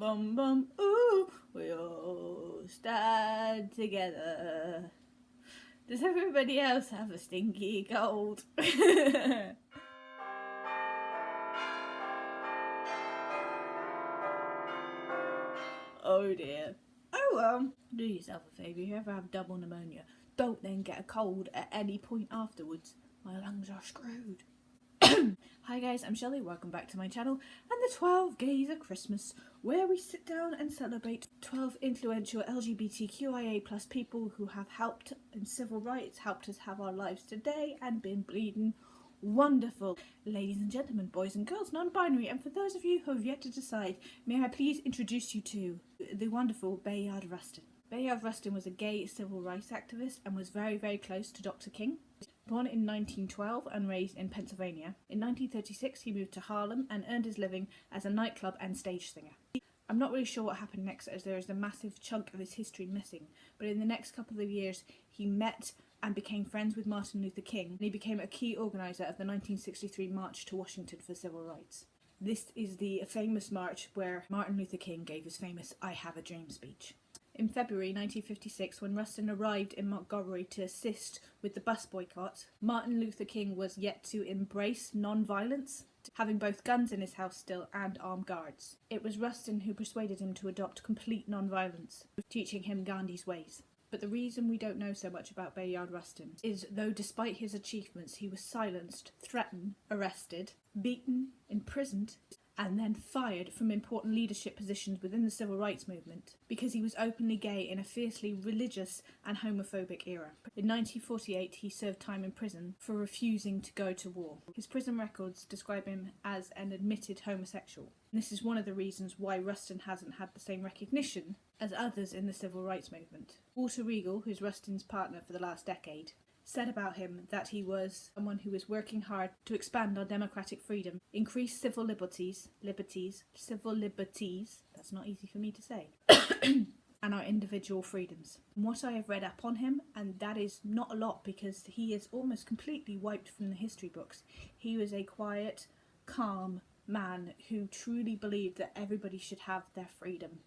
bum bum, ooh, we all stand together. Does everybody else have a stinky cold? Oh dear. Oh well, do yourself a favour. If you ever have double pneumonia, don't then get a cold at any point afterwards. My lungs are screwed. Hi guys, I'm Shelley, welcome back to my channel and the 12 Gays of Christmas, where we sit down and celebrate 12 influential LGBTQIA plus people who have helped in civil rights, helped us have our lives today and been bleeding wonderful. Ladies and gentlemen, boys and girls, non-binary, and for those of you who have yet to decide, may I please introduce you to the wonderful Bayard Rustin. Bayard Rustin was a gay civil rights activist and was very, very close to Dr. King. Born in 1912 and raised in Pennsylvania, in 1936 he moved to Harlem and earned his living as a nightclub and stage singer. I'm not really sure what happened next, as there is a massive chunk of his history missing, but in the next couple of years he met and became friends with Martin Luther King, and he became a key organiser of the 1963 March to Washington for Civil Rights. This is the famous march where Martin Luther King gave his famous "I Have a Dream" speech. In February 1956, when Rustin arrived in Montgomery to assist with the bus boycott, Martin Luther King was yet to embrace non-violence, having both guns in his house still and armed guards. It was Rustin who persuaded him to adopt complete non-violence, teaching him Gandhi's ways. But the reason we don't know so much about Bayard Rustin is, though despite his achievements he was silenced, threatened, arrested, beaten, imprisoned, and then fired from important leadership positions within the civil rights movement because he was openly gay in a fiercely religious and homophobic era. In 1948 he served time in prison for refusing to go to war. His prison records describe him as an admitted homosexual. And this is one of the reasons why Rustin hasn't had the same recognition as others in the civil rights movement. Walter Regal, who's Rustin's partner for the last decade, said about him that he was someone who was working hard to expand our democratic freedom, increase civil liberties, that's not easy for me to say, and our individual freedoms. From what I have read up on him, and that is not a lot because he is almost completely wiped from the history books, he was a quiet, calm man who truly believed that everybody should have their freedom,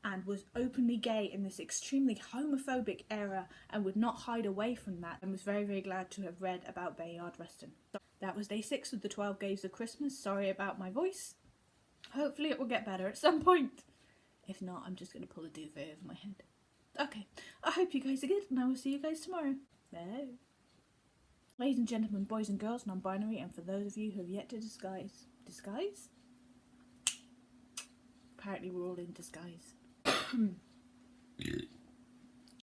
and was openly gay in this extremely homophobic era and would not hide away from that, and was very, very glad to have read about Bayard Rustin. That was day 6 of the 12 Gays of Christmas. Sorry about my voice. Hopefully it will get better at some point. If not, I'm just going to pull a duvet over my head. Okay, I hope you guys are good, and I will see you guys tomorrow. Bye. Ladies and gentlemen, boys and girls, non-binary, and for those of you who have yet to disguise. Disguise? Apparently we're all in disguise.